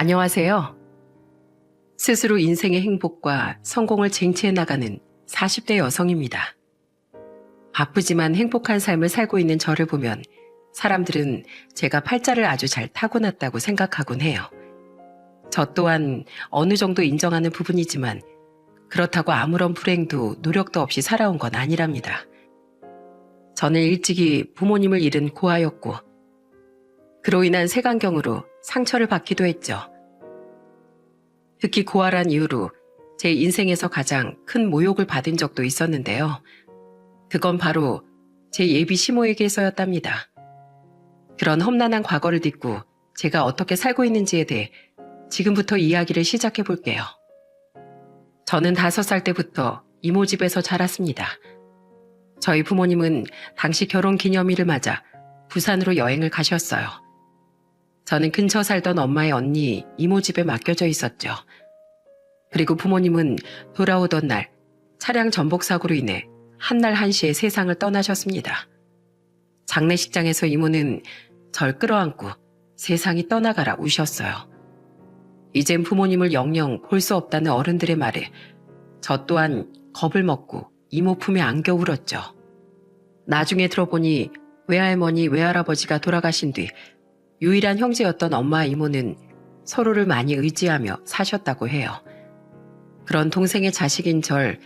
안녕하세요. 스스로 인생의 행복과 성공을 쟁취해 나가는 40대 여성입니다. 바쁘지만 행복한 삶을 살고 있는 저를 보면 사람들은 제가 팔자를 아주 잘 타고났다고 생각하곤 해요. 저 또한 어느 정도 인정하는 부분이지만 그렇다고 아무런 불행도 노력도 없이 살아온 건 아니랍니다. 저는 일찍이 부모님을 잃은 고아였고 그로 인한 색안경으로 상처를 받기도 했죠. 특히 고아란 이유로 제 인생에서 가장 큰 모욕을 받은 적도 있었는데요. 그건 바로 제 예비 시모에게서였답니다. 그런 험난한 과거를 딛고 제가 어떻게 살고 있는지에 대해 지금부터 이야기를 시작해 볼게요. 저는 5살 때부터 이모 집에서 자랐습니다. 저희 부모님은 당시 결혼 기념일을 맞아 부산으로 여행을 가셨어요. 저는 근처 살던 엄마의 언니 이모 집에 맡겨져 있었죠. 그리고 부모님은 돌아오던 날 차량 전복 사고로 인해 한날 한시에 세상을 떠나셨습니다. 장례식장에서 이모는 절 끌어안고 세상이 떠나가라 우셨어요. 이젠 부모님을 영영 볼 수 없다는 어른들의 말에 저 또한 겁을 먹고 이모 품에 안겨 울었죠. 나중에 들어보니 외할머니, 외할아버지가 돌아가신 뒤 유일한 형제였던 엄마 이모는 서로를 많이 의지하며 사셨다고 해요. 그런 동생의 자식인 절,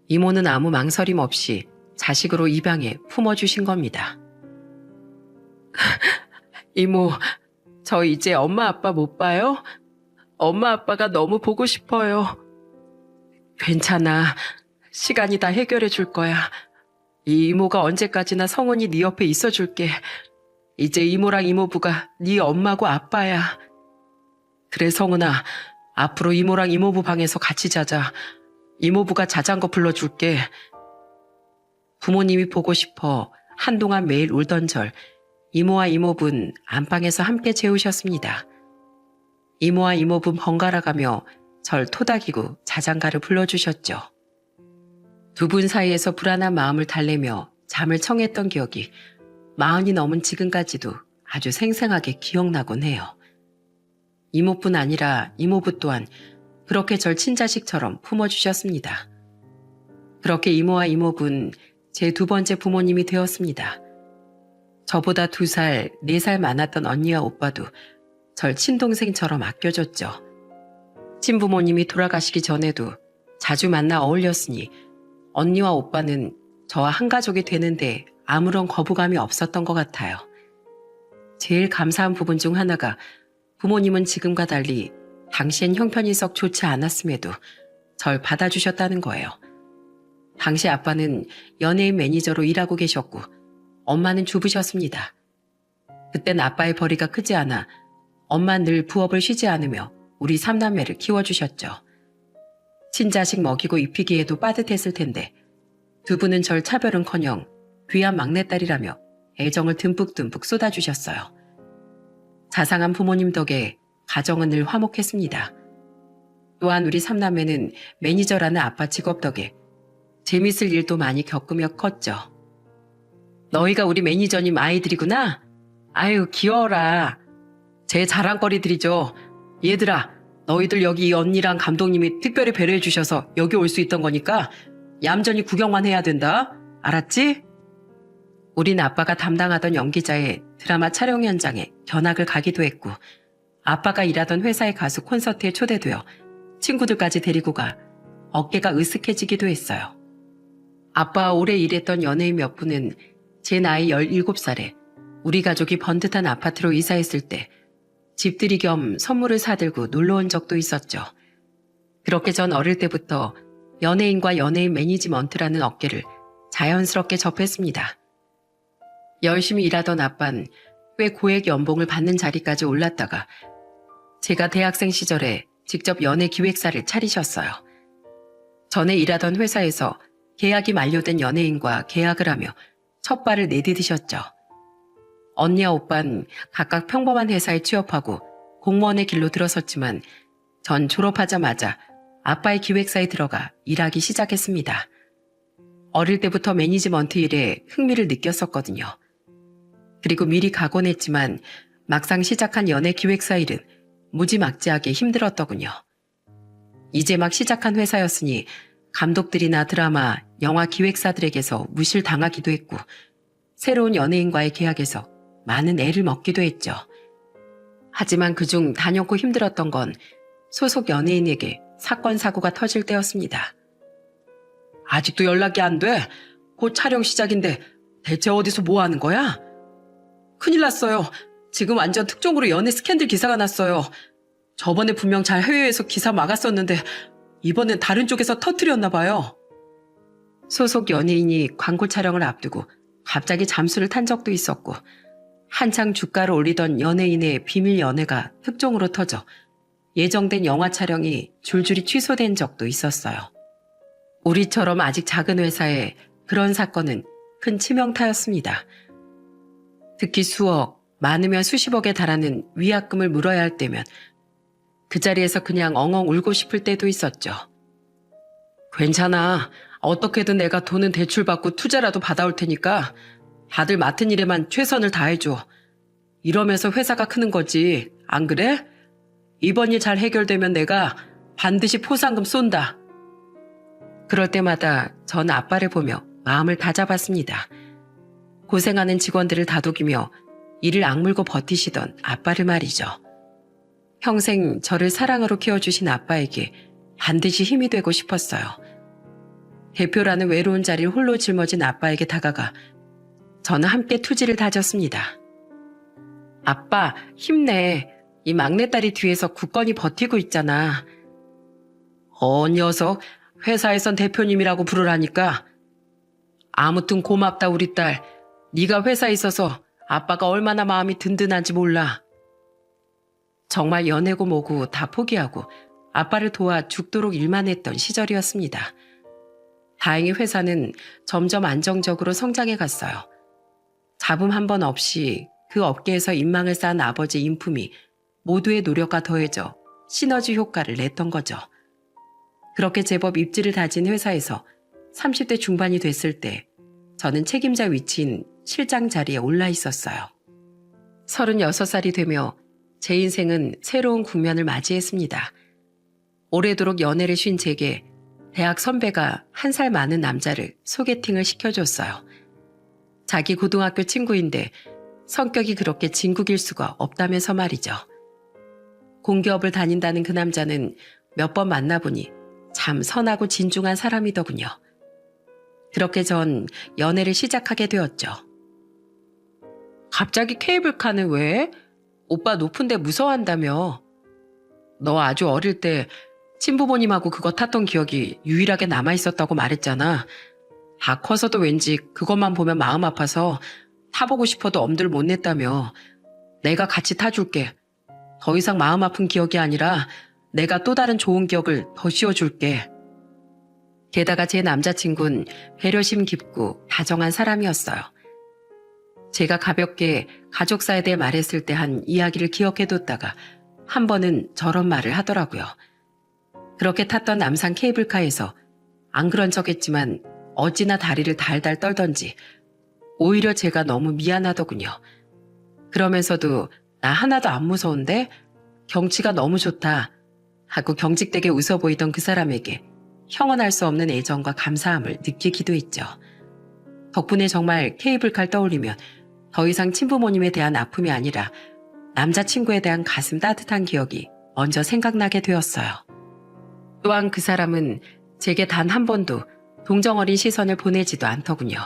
이모는 아무 망설임 없이 자식으로 입양해 품어주신 겁니다. 이모, 저 이제 엄마 아빠 못 봐요? 엄마 아빠가 너무 보고 싶어요. 괜찮아. 시간이 다 해결해 줄 거야. 이 이모가 언제까지나 성은이 네 옆에 있어 줄게. 이제 이모랑 이모부가 네 엄마고 아빠야. 그래 성은아, 앞으로 이모랑 이모부 방에서 같이 자자. 이모부가 자장거 불러줄게. 부모님이 보고 싶어 한동안 매일 울던 절, 이모와 이모분 안방에서 함께 재우셨습니다. 이모와 이모분 번갈아 가며 절 토닥이고 자장가를 불러주셨죠. 두 분 사이에서 불안한 마음을 달래며 잠을 청했던 기억이 40이 넘은 지금까지도 아주 생생하게 기억나곤 해요. 이모뿐 아니라 이모부 또한 그렇게 절 친자식처럼 품어주셨습니다. 그렇게 이모와 이모분 제 2번째 부모님이 되었습니다. 저보다 2살, 4살 많았던 언니와 오빠도 절 친동생처럼 아껴줬죠. 친부모님이 돌아가시기 전에도 자주 만나 어울렸으니 언니와 오빠는 저와 한 가족이 되는데 아무런 거부감이 없었던 것 같아요. 제일 감사한 부분 중 하나가 부모님은 지금과 달리 당시엔 형편이 썩 좋지 않았음에도 절 받아주셨다는 거예요. 당시 아빠는 연예인 매니저로 일하고 계셨고 엄마는 주부셨습니다. 그땐 아빠의 벌이가 크지 않아 엄마 늘 부업을 쉬지 않으며 우리 3남매를 키워주셨죠. 친자식 먹이고 입히기에도 빠듯했을 텐데 두 분은 절 차별은커녕 귀한 막내딸이라며 애정을 듬뿍듬뿍 쏟아주셨어요. 자상한 부모님 덕에 가정은 늘 화목했습니다. 또한 우리 3남매는 매니저라는 아빠 직업 덕에 재밌을 일도 많이 겪으며 컸죠. 너희가 우리 매니저님 아이들이구나? 아유 귀여워라. 제 자랑거리들이죠. 얘들아, 너희들 여기 이 언니랑 감독님이 특별히 배려해 주셔서 여기 올 수 있던 거니까 얌전히 구경만 해야 된다. 알았지? 우린 아빠가 담당하던 연기자의 드라마 촬영 현장에 견학을 가기도 했고 아빠가 일하던 회사의 가수 콘서트에 초대되어 친구들까지 데리고 가 어깨가 으쓱해지기도 했어요. 아빠와 오래 일했던 연예인 몇 분은 제 나이 17살에 우리 가족이 번듯한 아파트로 이사했을 때 집들이 겸 선물을 사들고 놀러 온 적도 있었죠. 그렇게 전 어릴 때부터 연예인과 연예인 매니지먼트라는 어깨를 자연스럽게 접했습니다. 열심히 일하던 아빠는 꽤 고액 연봉을 받는 자리까지 올랐다가 제가 대학생 시절에 직접 연예 기획사를 차리셨어요. 전에 일하던 회사에서 계약이 만료된 연예인과 계약을 하며 첫 발을 내디디셨죠. 언니와 오빠는 각각 평범한 회사에 취업하고 공무원의 길로 들어섰지만 전 졸업하자마자 아빠의 기획사에 들어가 일하기 시작했습니다. 어릴 때부터 매니지먼트 일에 흥미를 느꼈었거든요. 그리고 미리 각오는 했지만 막상 시작한 연예 기획사 일은 무지막지하게 힘들었더군요. 이제 막 시작한 회사였으니 감독들이나 드라마, 영화 기획사들에게서 무실당하기도 했고 새로운 연예인과의 계약에서 많은 애를 먹기도 했죠. 하지만 그중 단연코 힘들었던 건 소속 연예인에게 사건 사고가 터질 때였습니다. 아직도 연락이 안 돼? 곧 촬영 시작인데 대체 어디서 뭐 하는 거야? 큰일 났어요. 지금 완전 특종으로 연애 스캔들 기사가 났어요. 저번에 분명 잘 해외에서 기사 막았었는데 이번엔 다른 쪽에서 터뜨렸나 봐요. 소속 연예인이 광고 촬영을 앞두고 갑자기 잠수를 탄 적도 있었고 한창 주가를 올리던 연예인의 비밀 연애가 특종으로 터져 예정된 영화 촬영이 줄줄이 취소된 적도 있었어요. 우리처럼 아직 작은 회사에 그런 사건은 큰 치명타였습니다. 특히 수억, 많으면 수십억에 달하는 위약금을 물어야 할 때면 그 자리에서 그냥 엉엉 울고 싶을 때도 있었죠. 괜찮아. 어떻게든 내가 돈은 대출받고 투자라도 받아올 테니까 다들 맡은 일에만 최선을 다해줘. 이러면서 회사가 크는 거지. 안 그래? 이번 일 잘 해결되면 내가 반드시 포상금 쏜다. 그럴 때마다 전 아빠를 보며 마음을 다잡았습니다. 고생하는 직원들을 다독이며 이를 악물고 버티시던 아빠를 말이죠. 평생 저를 사랑으로 키워주신 아빠에게 반드시 힘이 되고 싶었어요. 대표라는 외로운 자리를 홀로 짊어진 아빠에게 다가가 저는 함께 투지를 다졌습니다. 아빠, 힘내. 이 막내딸이 뒤에서 굳건히 버티고 있잖아. 녀석, 회사에선 대표님이라고 부르라니까. 아무튼 고맙다 우리 딸. 네가 회사에 있어서 아빠가 얼마나 마음이 든든한지 몰라. 정말 연애고 뭐고 다 포기하고 아빠를 도와 죽도록 일만 했던 시절이었습니다. 다행히 회사는 점점 안정적으로 성장해 갔어요. 잡음 한 번 없이 그 업계에서 인망을 쌓은 아버지의 인품이 모두의 노력과 더해져 시너지 효과를 냈던 거죠. 그렇게 제법 입지를 다진 회사에서 30대 중반이 됐을 때 저는 책임자 위치인 실장 자리에 올라 있었어요. 36살이 되며 제 인생은 새로운 국면을 맞이했습니다. 오래도록 연애를 쉰 제게 대학 선배가 1살 많은 남자를 소개팅을 시켜줬어요. 자기 고등학교 친구인데 성격이 그렇게 진국일 수가 없다면서 말이죠. 공기업을 다닌다는 그 남자는 몇 번 만나보니 참 선하고 진중한 사람이더군요. 그렇게 전 연애를 시작하게 되었죠. 갑자기 케이블카는 왜? 오빠 높은데 무서워한다며. 너 아주 어릴 때 친부모님하고 그거 탔던 기억이 유일하게 남아있었다고 말했잖아. 다 커서도 왠지 그것만 보면 마음 아파서 타보고 싶어도 엄두를 못 냈다며. 내가 같이 타줄게. 더 이상 마음 아픈 기억이 아니라 내가 또 다른 좋은 기억을 더 씌워줄게. 게다가 제 남자친구는 배려심 깊고 다정한 사람이었어요. 제가 가볍게 가족사에 대해 말했을 때 한 이야기를 기억해뒀다가 한 번은 저런 말을 하더라고요. 그렇게 탔던 남산 케이블카에서 안 그런 척했지만 어찌나 다리를 달달 떨던지 오히려 제가 너무 미안하더군요. 그러면서도 나 하나도 안 무서운데? 경치가 너무 좋다 하고 경직되게 웃어 보이던 그 사람에게 형언할 수 없는 애정과 감사함을 느끼기도 했죠. 덕분에 정말 케이블카를 떠올리면 더 이상 친부모님에 대한 아픔이 아니라 남자친구에 대한 가슴 따뜻한 기억이 먼저 생각나게 되었어요. 또한 그 사람은 제게 단 한 번도 동정어린 시선을 보내지도 않더군요.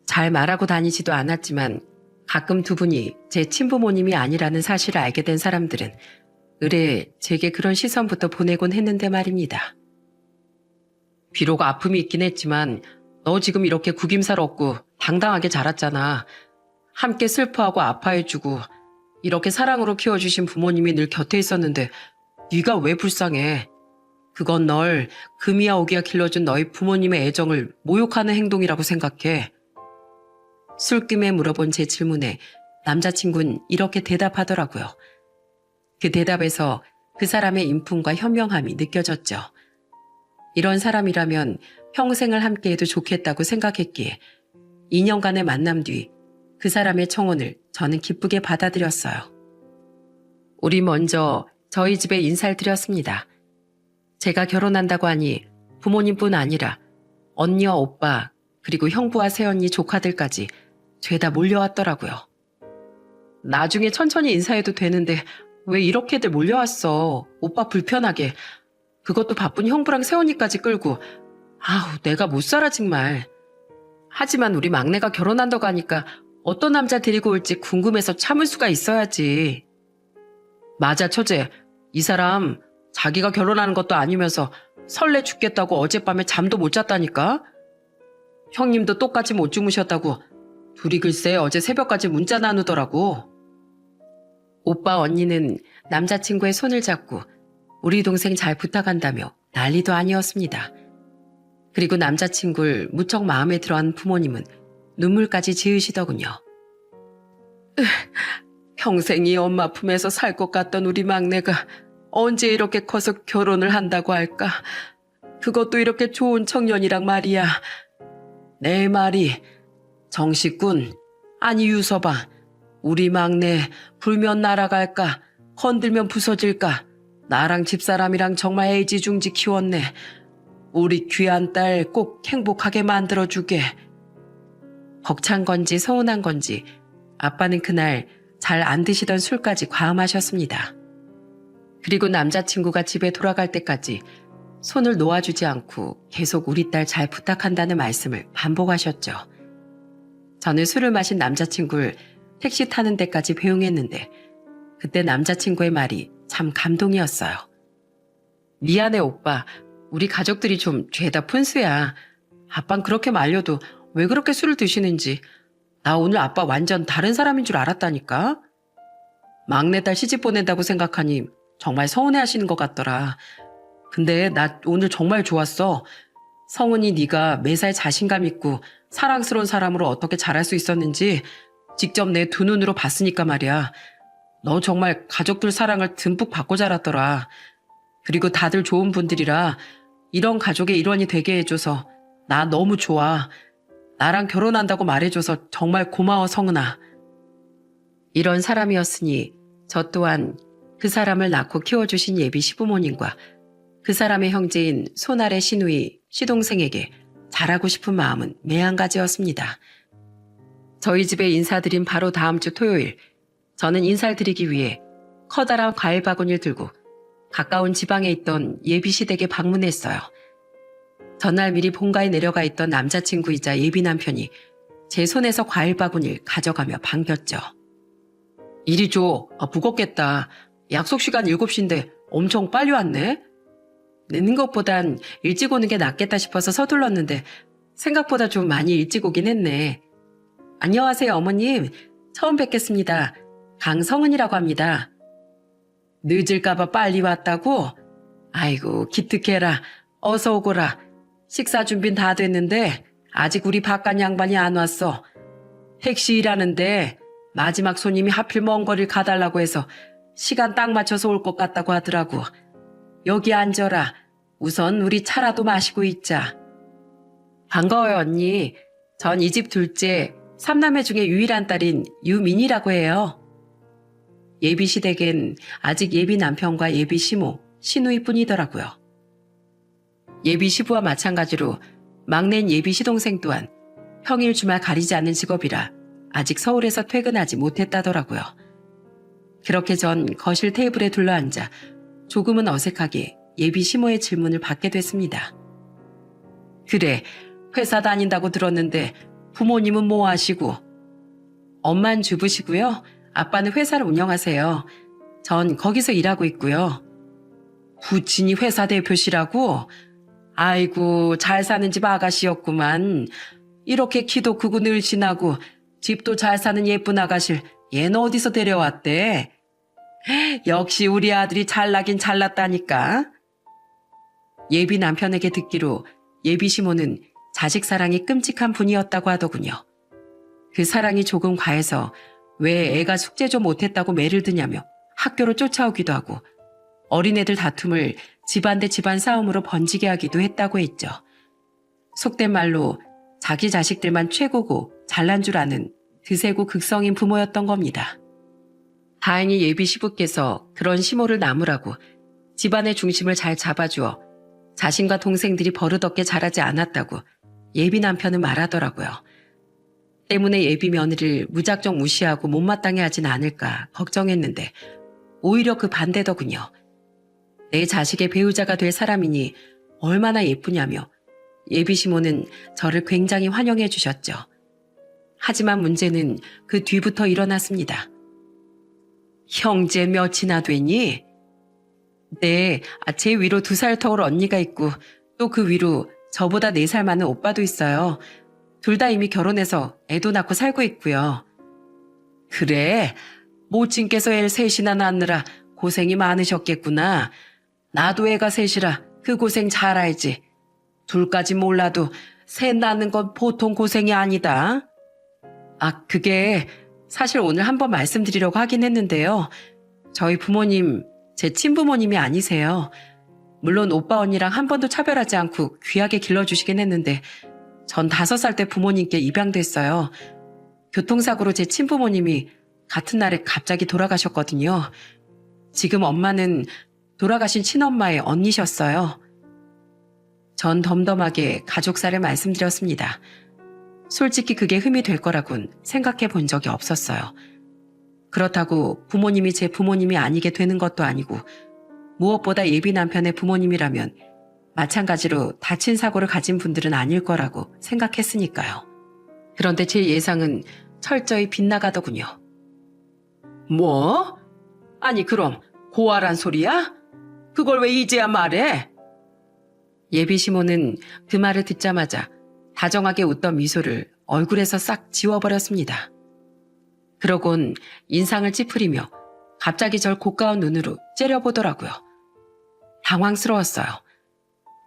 잘 말하고 다니지도 않았지만 가끔 두 분이 제 친부모님이 아니라는 사실을 알게 된 사람들은 의뢰 제게 그런 시선부터 보내곤 했는데 말입니다. 비록 아픔이 있긴 했지만 너 지금 이렇게 구김살 없고 당당하게 자랐잖아. 함께 슬퍼하고 아파해주고 이렇게 사랑으로 키워주신 부모님이 늘 곁에 있었는데 네가 왜 불쌍해. 그건 널 금이야 오기야 길러준 너희 부모님의 애정을 모욕하는 행동이라고 생각해. 술김에 물어본 제 질문에 남자친구는 이렇게 대답하더라고요. 그 대답에서 그 사람의 인품과 현명함이 느껴졌죠. 이런 사람이라면 평생을 함께해도 좋겠다고 생각했기에 2년간의 만남 뒤 그 사람의 청혼을 저는 기쁘게 받아들였어요. 우리 먼저 저희 집에 인사를 드렸습니다. 제가 결혼한다고 하니 부모님뿐 아니라 언니와 오빠 그리고 형부와 새언니 조카들까지 죄다 몰려왔더라고요. 나중에 천천히 인사해도 되는데 왜 이렇게들 몰려왔어. 오빠 불편하게. 그것도 바쁜 형부랑 새언니까지 끌고. 아우 내가 못 살아 정말. 하지만 우리 막내가 결혼한다고 하니까 어떤 남자 데리고 올지 궁금해서 참을 수가 있어야지. 맞아 처제. 이 사람 자기가 결혼하는 것도 아니면서 설레 죽겠다고 어젯밤에 잠도 못 잤다니까. 형님도 똑같이 못 주무셨다고 둘이 글쎄 어제 새벽까지 문자 나누더라고. 오빠 언니는 남자친구의 손을 잡고 우리 동생 잘 부탁한다며 난리도 아니었습니다. 그리고 남자친구를 무척 마음에 들어한 부모님은 눈물까지 지으시더군요. 평생이 엄마 품에서 살 것 같던 우리 막내가 언제 이렇게 커서 결혼을 한다고 할까? 그것도 이렇게 좋은 청년이랑 말이야. 내 말이 정식군, 아니 유서방, 우리 막내 불면 날아갈까? 건들면 부서질까? 나랑 집사람이랑 정말 애지중지 키웠네. 우리 귀한 딸 꼭 행복하게 만들어주게. 벅찬 건지 서운한 건지 아빠는 그날 잘 안 드시던 술까지 과음하셨습니다. 그리고 남자친구가 집에 돌아갈 때까지 손을 놓아주지 않고 계속 우리 딸 잘 부탁한다는 말씀을 반복하셨죠. 저는 술을 마신 남자친구를 택시 타는 데까지 배웅했는데 그때 남자친구의 말이 참 감동이었어요. 미안해 오빠. 우리 가족들이 좀 죄다 푼수야. 아빤 그렇게 말려도 왜 그렇게 술을 드시는지. 나 오늘 아빠 완전 다른 사람인 줄 알았다니까. 막내딸 시집 보낸다고 생각하니 정말 서운해하시는 것 같더라. 근데 나 오늘 정말 좋았어. 성은이 네가 매사에 자신감 있고 사랑스러운 사람으로 어떻게 자랄 수 있었는지 직접 내 두 눈으로 봤으니까 말이야. 너 정말 가족들 사랑을 듬뿍 받고 자랐더라. 그리고 다들 좋은 분들이라 이런 가족의 일원이 되게 해줘서 나 너무 좋아. 나랑 결혼한다고 말해줘서 정말 고마워 성은아. 이런 사람이었으니 저 또한 그 사람을 낳고 키워주신 예비 시부모님과 그 사람의 형제인 손아래 시누이 시동생에게 잘하고 싶은 마음은 매한가지였습니다. 저희 집에 인사드린 바로 다음 주 토요일, 저는 인사를 드리기 위해 커다란 과일 바구니를 들고 가까운 지방에 있던 예비 시댁에 방문했어요. 전날 미리 본가에 내려가 있던 남자친구이자 예비 남편이 제 손에서 과일 바구니를 가져가며 반겼죠. 이리 줘. 무겁겠다. 약속 시간 7시인데 엄청 빨리 왔네. 늦는 것보단 일찍 오는 게 낫겠다 싶어서 서둘렀는데 생각보다 좀 많이 일찍 오긴 했네. 안녕하세요 어머님. 처음 뵙겠습니다. 강성은이라고 합니다. 늦을까봐 빨리 왔다고? 아이고 기특해라. 어서 오거라. 식사 준비는 다 됐는데 아직 우리 바깥 양반이 안 왔어. 택시 일하는데 마지막 손님이 하필 먼 거리를 가달라고 해서 시간 딱 맞춰서 올 것 같다고 하더라고. 여기 앉아라. 우선 우리 차라도 마시고 있자. 반가워요 언니. 전 이 집 둘째, 삼남매 중에 유일한 딸인 유민이라고 해요. 예비 시댁엔 아직 예비 남편과 예비 시모, 시누이뿐이더라고요. 예비 시부와 마찬가지로 막내인 예비 시동생 또한 평일 주말 가리지 않는 직업이라 아직 서울에서 퇴근하지 못했다더라고요. 그렇게 전 거실 테이블에 둘러앉아 조금은 어색하게 예비 시모의 질문을 받게 됐습니다. 그래, 회사 다닌다고 들었는데 부모님은 뭐 하시고? 엄만 주부시고요. 아빠는 회사를 운영하세요. 전 거기서 일하고 있고요. 부친이 회사 대표시라고? 아이고 잘 사는 집 아가씨였구만. 이렇게 키도 크고 늘씬하고 집도 잘 사는 예쁜 아가씨를 얘는 어디서 데려왔대? 역시 우리 아들이 잘나긴 잘났다니까. 예비 남편에게 듣기로 예비 시모는 자식 사랑이 끔찍한 분이었다고 하더군요. 그 사랑이 조금 과해서 왜 애가 숙제 좀 못했다고 매를 드냐며 학교로 쫓아오기도 하고 어린애들 다툼을 집안 대 집안 싸움으로 번지게 하기도 했다고 했죠. 속된 말로 자기 자식들만 최고고 잘난 줄 아는 드세고 극성인 부모였던 겁니다. 다행히 예비 시부께서 그런 시모를 나무라고 집안의 중심을 잘 잡아주어 자신과 동생들이 버릇없게 자라지 않았다고 예비 남편은 말하더라고요. 때문에 예비 며느리를 무작정 무시하고 못마땅해 하진 않을까 걱정했는데 오히려 그 반대더군요. 내 자식의 배우자가 될 사람이니 얼마나 예쁘냐며 예비 시모는 저를 굉장히 환영해 주셨죠. 하지만 문제는 그 뒤부터 일어났습니다. 형제 몇이나 되니? 네, 제 위로 2살 터울 언니가 있고 또 그 위로 저보다 4살 많은 오빠도 있어요. 둘 다 이미 결혼해서 애도 낳고 살고 있고요. 그래, 모친께서 애를 셋이나 낳느라 고생이 많으셨겠구나. 나도 애가 셋이라 그 고생 잘 알지. 둘까지 몰라도 셋 낳는 건 보통 고생이 아니다. 그게 사실 오늘 한번 말씀드리려고 하긴 했는데요. 저희 부모님, 제 친부모님이 아니세요. 물론 오빠 언니랑 한 번도 차별하지 않고 귀하게 길러주시긴 했는데 전 5살 때 부모님께 입양됐어요. 교통사고로 제 친부모님이 같은 날에 갑자기 돌아가셨거든요. 지금 엄마는 돌아가신 친엄마의 언니셨어요. 전 덤덤하게 가족사를 말씀드렸습니다. 솔직히 그게 흠이 될 거라곤 생각해 본 적이 없었어요. 그렇다고 부모님이 제 부모님이 아니게 되는 것도 아니고 무엇보다 예비 남편의 부모님이라면 마찬가지로 다친 사고를 가진 분들은 아닐 거라고 생각했으니까요. 그런데 제 예상은 철저히 빗나가더군요. 뭐? 아니 그럼 고아란 소리야? 그걸 왜 이제야 말해? 예비 시모는 그 말을 듣자마자 다정하게 웃던 미소를 얼굴에서 싹 지워버렸습니다. 그러곤 인상을 찌푸리며 갑자기 절 고가운 눈으로 째려보더라고요. 당황스러웠어요.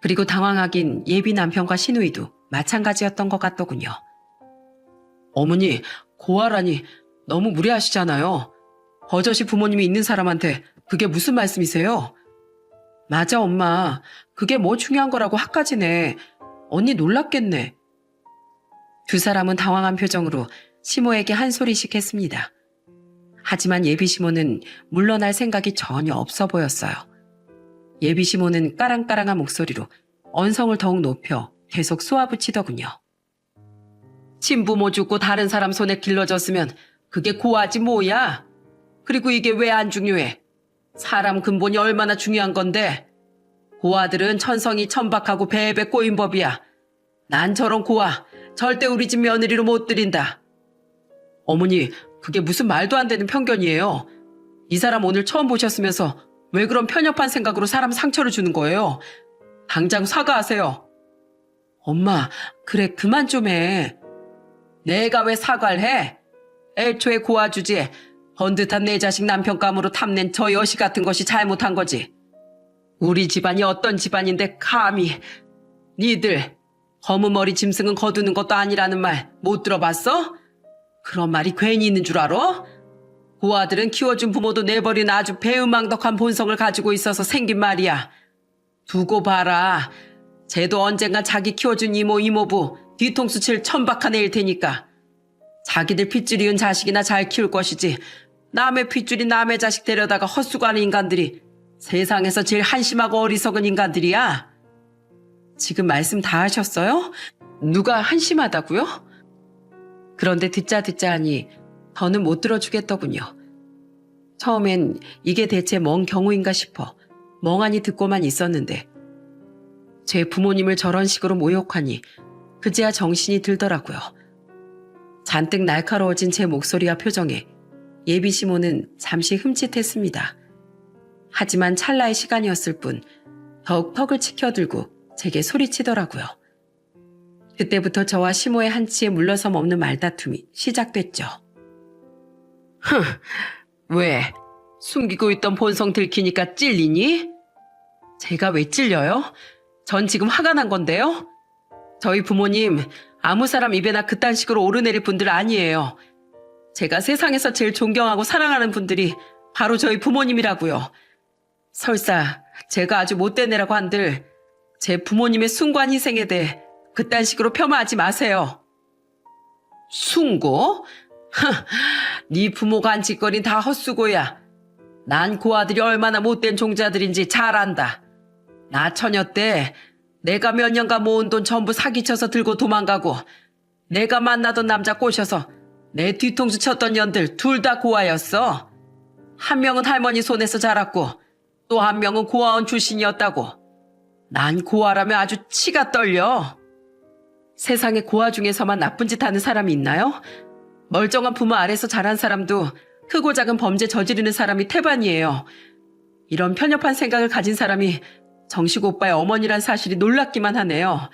그리고 당황하긴 예비 남편과 시누이도 마찬가지였던 것 같더군요. 어머니, 고아라니 너무 무례하시잖아요. 버젓이 부모님이 있는 사람한테 그게 무슨 말씀이세요? 맞아 엄마. 그게 뭐 중요한 거라고 학까지네. 언니 놀랍겠네. 두 사람은 당황한 표정으로 시모에게 한 소리씩 했습니다. 하지만 예비 시모는 물러날 생각이 전혀 없어 보였어요. 예비 시모는 까랑까랑한 목소리로 언성을 더욱 높여 계속 쏘아붙이더군요. 친부모 죽고 다른 사람 손에 길러졌으면 그게 고아지 뭐야? 그리고 이게 왜 안 중요해? 사람 근본이 얼마나 중요한 건데? 고아들은 천성이 천박하고 배에 꼬인 법이야. 난 저런 고아 절대 우리 집 며느리로 못 들인다. 어머니, 그게 무슨 말도 안 되는 편견이에요. 이 사람 오늘 처음 보셨으면서 왜 그런 편협한 생각으로 사람 상처를 주는 거예요? 당장 사과하세요. 엄마, 그래 그만 좀 해. 내가 왜 사과를 해? 애초에 고아 주제에 번듯한 내 자식 남편감으로 탐낸 저 여시 같은 것이 잘못한 거지. 우리 집안이 어떤 집안인데 감히. 니들 검은 머리 짐승은 거두는 것도 아니라는 말 못 들어봤어? 그런 말이 괜히 있는 줄 알아? 고아들은 키워준 부모도 내버린 아주 배은망덕한 본성을 가지고 있어서 생긴 말이야. 두고 봐라. 쟤도 언젠가 자기 키워준 이모 이모부 뒤통수 칠 천박한 애일 테니까. 자기들 핏줄 이은 자식이나 잘 키울 것이지 남의 핏줄이 남의 자식 데려다가 헛수고하는 인간들이 세상에서 제일 한심하고 어리석은 인간들이야. 지금 말씀 다 하셨어요? 누가 한심하다고요? 그런데 듣자 하니 더는 못 들어주겠더군요. 처음엔 이게 대체 뭔 경우인가 싶어 멍하니 듣고만 있었는데 제 부모님을 저런 식으로 모욕하니 그제야 정신이 들더라고요. 잔뜩 날카로워진 제 목소리와 표정에 예비 시모는 잠시 흠칫했습니다. 하지만 찰나의 시간이었을 뿐 더욱 턱을 치켜들고 제게 소리치더라고요. 그때부터 저와 시모의 한치에 물러섬 없는 말다툼이 시작됐죠. 왜? 숨기고 있던 본성 들키니까 찔리니? 제가 왜 찔려요? 전 지금 화가 난 건데요. 저희 부모님 아무 사람 입에나 그딴 식으로 오르내릴 분들 아니에요. 제가 세상에서 제일 존경하고 사랑하는 분들이 바로 저희 부모님이라고요. 설사 제가 아주 못된 애라고 한들 제 부모님의 숭고한 희생에 대해 그딴 식으로 폄하하지 마세요. 숭고? 네 부모가 한 짓거린 다 헛수고야. 난 그 아들이 얼마나 못된 종자들인지 잘 안다. 나 처녀 때 내가 몇 년간 모은 돈 전부 사기쳐서 들고 도망가고 내가 만나던 남자 꼬셔서 내 뒤통수 쳤던 년들 둘 다 고아였어. 한 명은 할머니 손에서 자랐고 또 한 명은 고아원 출신이었다고. 난 고아라면 아주 치가 떨려. 세상에 고아 중에서만 나쁜 짓 하는 사람이 있나요? 멀쩡한 부모 아래서 자란 사람도 크고 작은 범죄 저지르는 사람이 태반이에요. 이런 편협한 생각을 가진 사람이 정식 오빠의 어머니란 사실이 놀랍기만 하네요.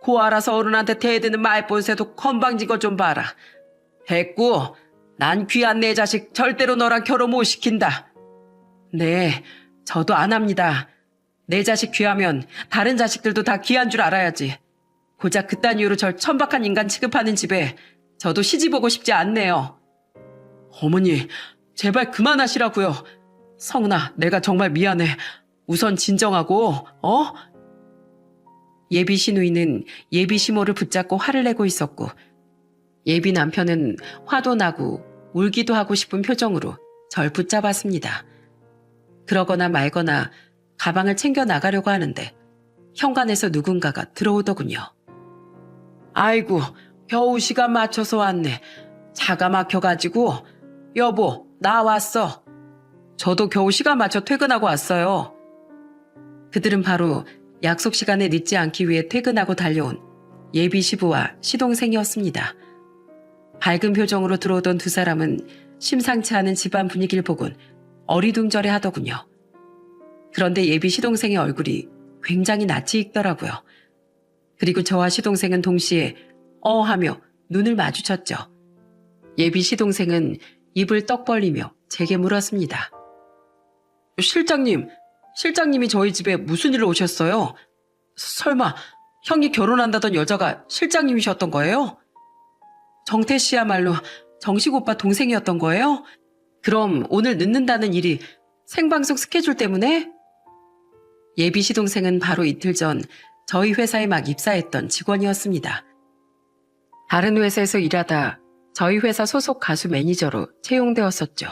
고아라서 어른한테 대드는 말본새도 건방진 것 좀 봐라. 됐고, 난 귀한 내 자식 절대로 너랑 결혼 못 시킨다. 네, 저도 안 합니다. 내 자식 귀하면 다른 자식들도 다 귀한 줄 알아야지. 고작 그딴 이유로 절 천박한 인간 취급하는 집에 저도 시집 오고 싶지 않네요. 어머니, 제발 그만하시라고요. 성은아, 내가 정말 미안해. 우선 진정하고, 예비 시누이는 예비 시모를 붙잡고 화를 내고 있었고, 예비 남편은 화도 나고 울기도 하고 싶은 표정으로 절 붙잡았습니다. 그러거나 말거나 가방을 챙겨 나가려고 하는데 현관에서 누군가가 들어오더군요. 아이고, 겨우 시간 맞춰서 왔네. 차가 막혀가지고. 여보, 나 왔어. 저도 겨우 시간 맞춰 퇴근하고 왔어요. 그들은 바로 약속 시간에 늦지 않기 위해 퇴근하고 달려온 예비 시부와 시동생이었습니다. 밝은 표정으로 들어오던 두 사람은 심상치 않은 집안 분위기를 보곤 어리둥절해 하더군요. 그런데 예비 시동생의 얼굴이 굉장히 낯이 익더라고요. 그리고 저와 시동생은 동시에 하며 눈을 마주쳤죠. 예비 시동생은 입을 떡 벌리며 제게 물었습니다. 실장님이 저희 집에 무슨 일로 오셨어요? 설마 형이 결혼한다던 여자가 실장님이셨던 거예요? 정태 씨야말로 정식 오빠 동생이었던 거예요? 그럼 오늘 늦는다는 일이 생방송 스케줄 때문에? 예비 시동생은 바로 이틀 전 저희 회사에 막 입사했던 직원이었습니다. 다른 회사에서 일하다 저희 회사 소속 가수 매니저로 채용되었었죠.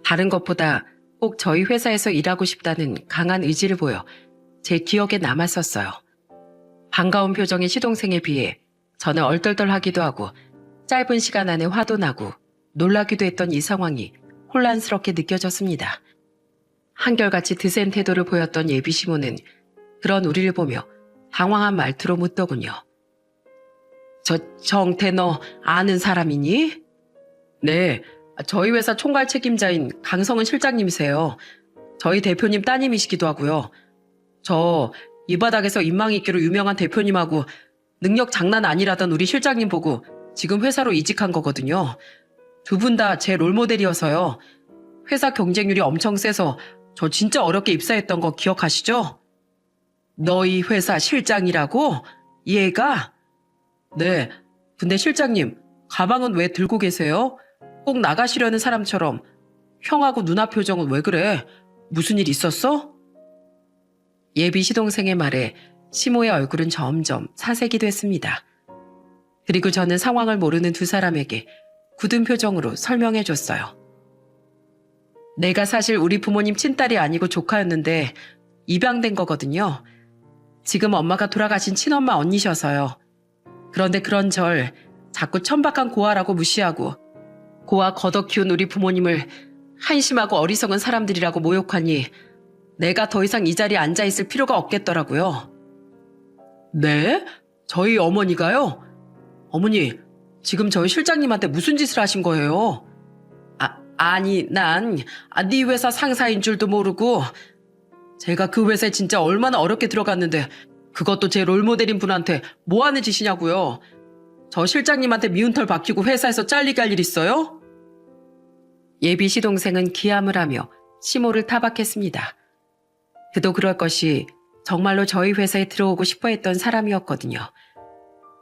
다른 것보다 꼭 저희 회사에서 일하고 싶다는 강한 의지를 보여 제 기억에 남았었어요. 반가운 표정의 시동생에 비해 저는 얼떨떨하기도 하고 짧은 시간 안에 화도 나고 놀라기도 했던 이 상황이 혼란스럽게 느껴졌습니다. 한결같이 드센 태도를 보였던 예비 시모는 그런 우리를 보며 당황한 말투로 묻더군요. 정태 너 아는 사람이니? 네, 저희 회사 총괄 책임자인 강성은 실장님이세요. 저희 대표님 따님이시기도 하고요. 저 이 바닥에서 인망 있기로 유명한 대표님하고 능력 장난 아니라던 우리 실장님 보고 지금 회사로 이직한 거거든요. 두 분 다 제 롤모델이어서요. 회사 경쟁률이 엄청 세서 저 진짜 어렵게 입사했던 거 기억하시죠? 너희 회사 실장이라고? 얘가? 네, 근데 실장님, 가방은 왜 들고 계세요? 꼭 나가시려는 사람처럼. 형하고 누나 표정은 왜 그래? 무슨 일 있었어? 예비 시동생의 말에 시모의 얼굴은 점점 사색이 됐습니다. 그리고 저는 상황을 모르는 두 사람에게 굳은 표정으로 설명해줬어요. 내가 사실 우리 부모님 친딸이 아니고 조카였는데 입양된 거거든요. 지금 엄마가 돌아가신 친엄마 언니셔서요. 그런데 그런 절 자꾸 천박한 고아라고 무시하고 고아 걷어 키운 우리 부모님을 한심하고 어리석은 사람들이라고 모욕하니 내가 더 이상 이 자리에 앉아있을 필요가 없겠더라고요. 네? 저희 어머니가요? 어머니, 지금 저희 실장님한테 무슨 짓을 하신 거예요? 아니, 네 회사 상사인 줄도 모르고 제가 그 회사에 진짜 얼마나 어렵게 들어갔는데 그것도 제 롤모델인 분한테 뭐 하는 짓이냐고요. 저 실장님한테 미운 털 박히고 회사에서 잘리게 할 일 있어요? 예비 시동생은 기함을 하며 시모를 타박했습니다. 그도 그럴 것이 정말로 저희 회사에 들어오고 싶어 했던 사람이었거든요.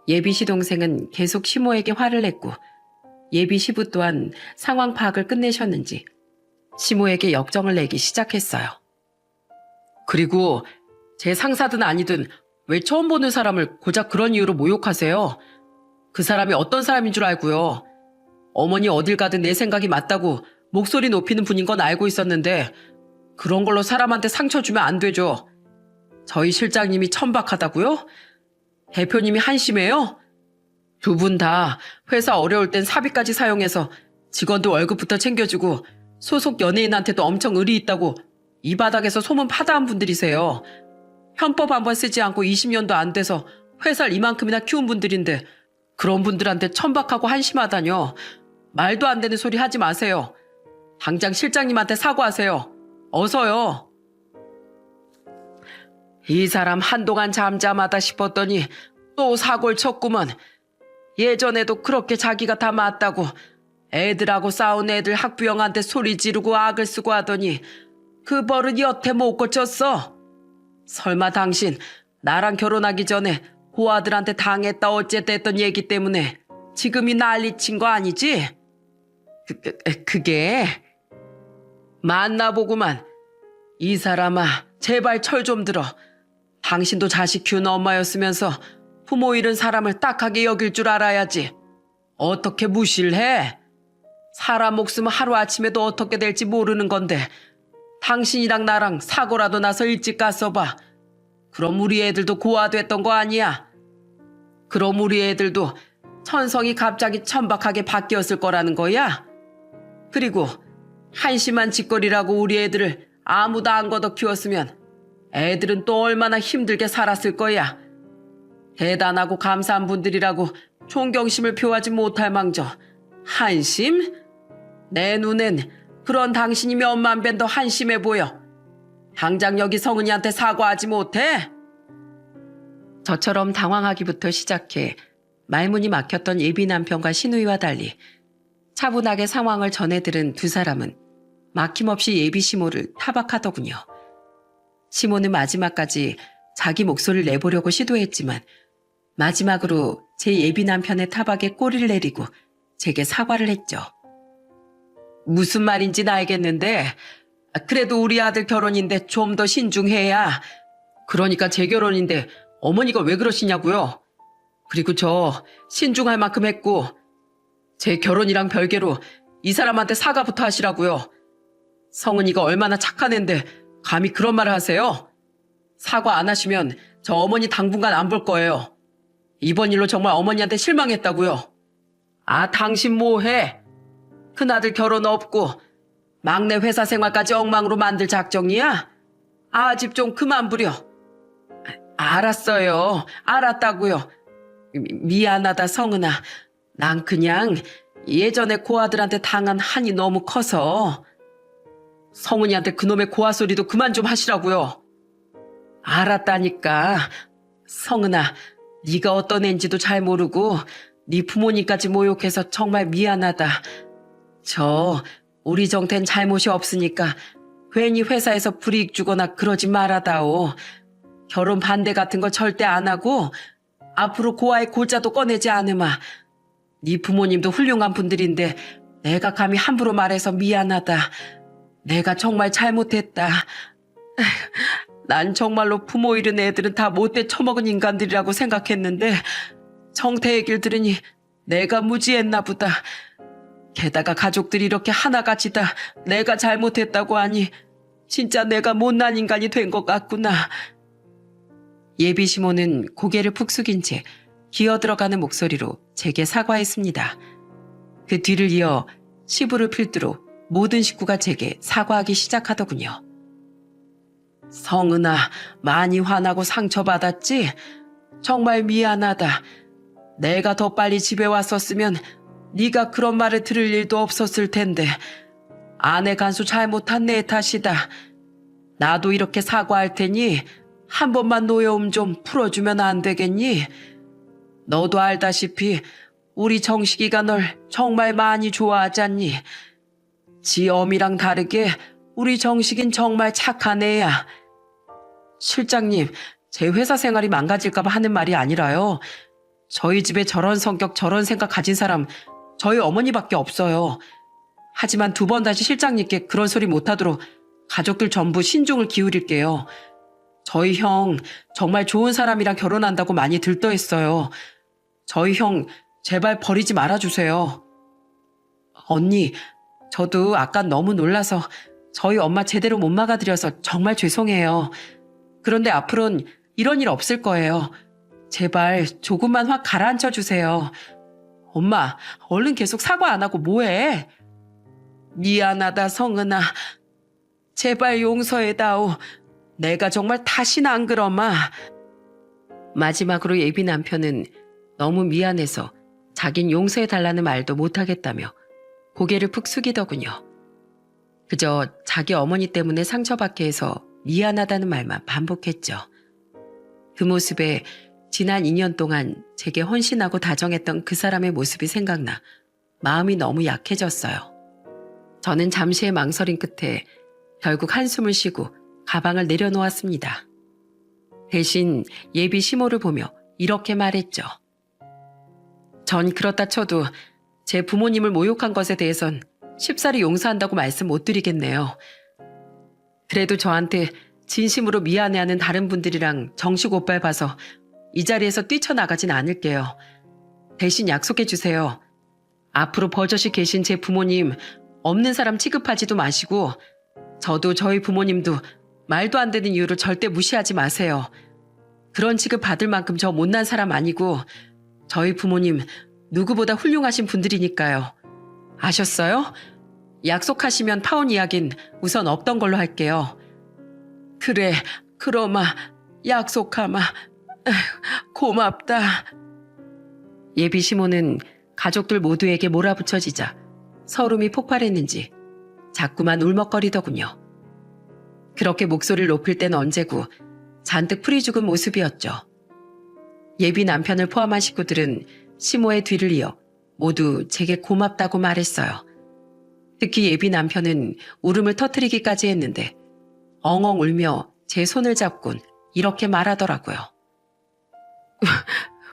예비 시동생은 계속 시모에게 화를 냈고 예비 시부 또한 상황 파악을 끝내셨는지 시모에게 역정을 내기 시작했어요. 그리고 제 상사든 아니든 왜 처음 보는 사람을 고작 그런 이유로 모욕하세요? 그 사람이 어떤 사람인 줄 알고요. 어머니 어딜 가든 내 생각이 맞다고 목소리 높이는 분인 건 알고 있었는데 그런 걸로 사람한테 상처 주면 안 되죠. 저희 실장님이 천박하다고요? 대표님이 한심해요? 두 분 다 회사 어려울 땐 사비까지 사용해서 직원들 월급부터 챙겨주고 소속 연예인한테도 엄청 의리 있다고 이 바닥에서 소문 파다한 분들이세요. 편법 한번 쓰지 않고 20년도 안 돼서 회사를 이만큼이나 키운 분들인데 그런 분들한테 천박하고 한심하다뇨. 말도 안 되는 소리 하지 마세요. 당장 실장님한테 사과하세요. 어서요. 이 사람 한동안 잠잠하다 싶었더니 또 사고를 쳤구먼. 예전에도 그렇게 자기가 다 맞다고 애들하고 싸운 애들 학부형한테 소리 지르고 악을 쓰고 하더니 그 버릇 여태 못 고쳤어. 설마 당신 나랑 결혼하기 전에 고아들한테 당했다 어쨌다 했던 얘기 때문에 지금이 난리친 거 아니지? 그게 만나보구만. 이 사람아 제발 철 좀 들어. 당신도 자식 키운 엄마였으면서 부모 잃은 사람을 딱하게 여길 줄 알아야지. 어떻게 무시를 해? 사람 목숨은 하루아침에도 어떻게 될지 모르는 건데 당신이랑 나랑 사고라도 나서 일찍 갔어봐. 그럼 우리 애들도 고아됐던 거 아니야? 그럼 우리 애들도 천성이 갑자기 천박하게 바뀌었을 거라는 거야? 그리고 한심한 짓거리라고 우리 애들을 아무도 안 걷어 키웠으면 애들은 또 얼마나 힘들게 살았을 거야. 대단하고 감사한 분들이라고 존경심을 표하지 못할 망정 한심? 내 눈엔 그런 당신이 몇만 배 더 한심해 보여. 당장 여기 성은이한테 사과하지 못해? 저처럼 당황하기부터 시작해 말문이 막혔던 예비 남편과 시누이와 달리 차분하게 상황을 전해들은 두 사람은 막힘없이 예비 시모를 타박하더군요. 시모는 마지막까지 자기 목소리를 내보려고 시도했지만 마지막으로 제 예비 남편의 타박에 꼬리를 내리고 제게 사과를 했죠. 무슨 말인지는 알겠는데 그래도 우리 아들 결혼인데 좀 더 신중해야. 그러니까 제 결혼인데 어머니가 왜 그러시냐고요. 그리고 저 신중할 만큼 했고 제 결혼이랑 별개로 이 사람한테 사과부터 하시라고요. 성은이가 얼마나 착한 앤데 감히 그런 말을 하세요? 사과 안 하시면 저 어머니 당분간 안 볼 거예요. 이번 일로 정말 어머니한테 실망했다고요. 아, 당신 뭐해? 큰아들 결혼 없고 막내 회사 생활까지 엉망으로 만들 작정이야? 집 좀 그만 부려. 알았어요. 알았다고요. 미안하다 성은아. 난 그냥 예전에 고아들한테 당한 한이 너무 커서. 성은이한테 그놈의 고아 소리도 그만 좀 하시라고요. 알았다니까. 성은아, 네가 어떤 앤지도 잘 모르고 네 부모님까지 모욕해서 정말 미안하다. 우리 정태는 잘못이 없으니까 괜히 회사에서 불이익 주거나 그러지 말아다오. 결혼 반대 같은 거 절대 안 하고 앞으로 고아의 골자도 꺼내지 않으마. 네 부모님도 훌륭한 분들인데 내가 감히 함부로 말해서 미안하다. 내가 정말 잘못했다. 난 정말로 부모 잃은 애들은 다 못돼 처먹은 인간들이라고 생각했는데 정태 얘기를 들으니 내가 무지했나 보다. 게다가 가족들이 이렇게 하나같이 다 내가 잘못했다고 하니 진짜 내가 못난 인간이 된 것 같구나. 예비 시모는 고개를 푹 숙인 채 기어들어가는 목소리로 제게 사과했습니다. 그 뒤를 이어 시부를 필두로 모든 식구가 제게 사과하기 시작하더군요. 성은아, 많이 화나고 상처받았지? 정말 미안하다. 내가 더 빨리 집에 왔었으면 네가 그런 말을 들을 일도 없었을 텐데 아내 간수 잘못한 내 탓이다. 나도 이렇게 사과할 테니 한 번만 노여움 좀 풀어주면 안 되겠니? 너도 알다시피 우리 정식이가 널 정말 많이 좋아하지 않니? 지 어미랑 다르게 우리 정식인 정말 착한 애야. 실장님, 제 회사 생활이 망가질까 봐 하는 말이 아니라요. 저희 집에 저런 성격 저런 생각 가진 사람 저희 어머니밖에 없어요. 하지만 두 번 다시 실장님께 그런 소리 못하도록 가족들 전부 신중을 기울일게요. 저희 형 정말 좋은 사람이랑 결혼한다고 많이 들떠했어요. 저희 형 제발 버리지 말아주세요. 언니, 저도 아까 너무 놀라서 저희 엄마 제대로 못 막아드려서 정말 죄송해요. 그런데 앞으로는 이런 일 없을 거예요. 제발 조금만 확 가라앉혀 주세요. 엄마, 얼른 계속 사과 안 하고 뭐해? 미안하다, 성은아. 제발 용서해다오. 내가 정말 다시는 안 그러마. 마지막으로 예비 남편은 너무 미안해서 자긴 용서해달라는 말도 못하겠다며 고개를 푹 숙이더군요. 그저 자기 어머니 때문에 상처받게 해서 미안하다는 말만 반복했죠. 그 모습에 지난 2년 동안 제게 헌신하고 다정했던 그 사람의 모습이 생각나 마음이 너무 약해졌어요. 저는 잠시의 망설임 끝에 결국 한숨을 쉬고 가방을 내려놓았습니다. 대신 예비 시모를 보며 이렇게 말했죠. 전 그렇다 쳐도 제 부모님을 모욕한 것에 대해선 쉽사리 용서한다고 말씀 못 드리겠네요. 그래도 저한테 진심으로 미안해하는 다른 분들이랑 정식 옷발 봐서 이 자리에서 뛰쳐나가진 않을게요. 대신 약속해 주세요. 앞으로 버젓이 계신 제 부모님 없는 사람 취급하지도 마시고 저도 저희 부모님도 말도 안 되는 이유로 절대 무시하지 마세요. 그런 취급 받을 만큼 저 못난 사람 아니고 저희 부모님 누구보다 훌륭하신 분들이니까요. 아셨어요? 약속하시면 파혼 이야긴 우선 없던 걸로 할게요. 그래, 그러마, 약속하마. 고맙다. 예비 시모는 가족들 모두에게 몰아붙여지자 서름이 폭발했는지 자꾸만 울먹거리더군요. 그렇게 목소리를 높일 땐 언제고 잔뜩 풀이 죽은 모습이었죠. 예비 남편을 포함한 식구들은 시모의 뒤를 이어 모두 제게 고맙다고 말했어요. 특히 예비 남편은 울음을 터뜨리기까지 했는데 엉엉 울며 제 손을 잡곤 이렇게 말하더라고요.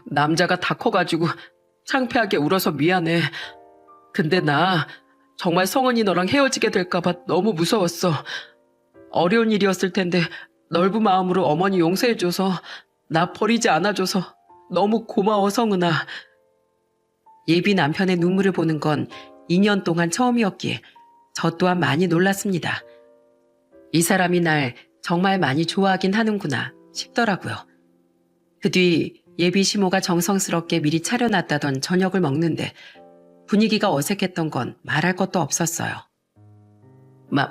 남자가 다 커가지고 창피하게 울어서 미안해. 근데 나 정말 성은이 너랑 헤어지게 될까봐 너무 무서웠어. 어려운 일이었을 텐데 넓은 마음으로 어머니 용서해줘서 나 버리지 않아줘서 너무 고마워, 성은아. 예비 남편의 눈물을 보는 건 2년 동안 처음이었기에 저 또한 많이 놀랐습니다. 이 사람이 날 정말 많이 좋아하긴 하는구나 싶더라고요. 그 뒤 예비 시모가 정성스럽게 미리 차려놨다던 저녁을 먹는데 분위기가 어색했던 건 말할 것도 없었어요.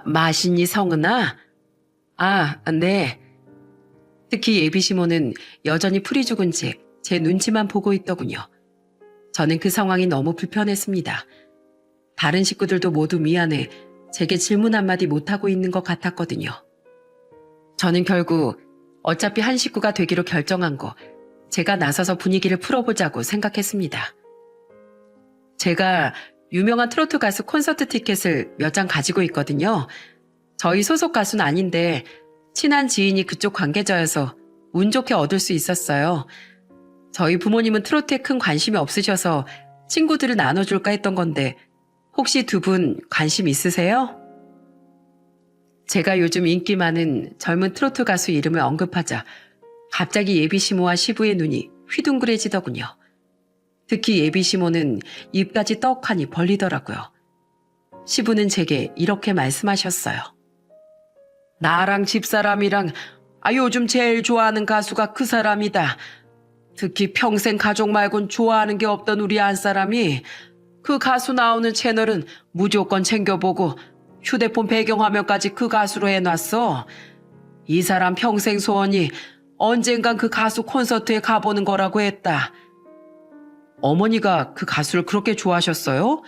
맛있니, 성은아? 아, 네. 특히 예비 시모는 여전히 풀이 죽은 채 제 눈치만 보고 있더군요. 저는 그 상황이 너무 불편했습니다. 다른 식구들도 모두 미안해 제게 질문 한마디 못하고 있는 것 같았거든요. 저는 결국 어차피 한 식구가 되기로 결정한 거 제가 나서서 분위기를 풀어보자고 생각했습니다. 제가 유명한 트로트 가수 콘서트 티켓을 몇 장 가지고 있거든요. 저희 소속 가수는 아닌데 친한 지인이 그쪽 관계자여서 운 좋게 얻을 수 있었어요. 저희 부모님은 트로트에 큰 관심이 없으셔서 친구들을 나눠줄까 했던 건데 혹시 두 분 관심 있으세요? 제가 요즘 인기 많은 젊은 트로트 가수 이름을 언급하자 갑자기 예비 시모와 시부의 눈이 휘둥그레지더군요. 특히 예비 시모는 입까지 떡하니 벌리더라고요. 시부는 제게 이렇게 말씀하셨어요. 나랑 집사람이랑 요즘 제일 좋아하는 가수가 그 사람이다. 특히 평생 가족 말곤 좋아하는 게 없던 우리 안사람이 그 가수 나오는 채널은 무조건 챙겨보고 휴대폰 배경화면까지 그 가수로 해놨어. 이 사람 평생 소원이 언젠간 그 가수 콘서트에 가보는 거라고 했다. 어머니가 그 가수를 그렇게 좋아하셨어요?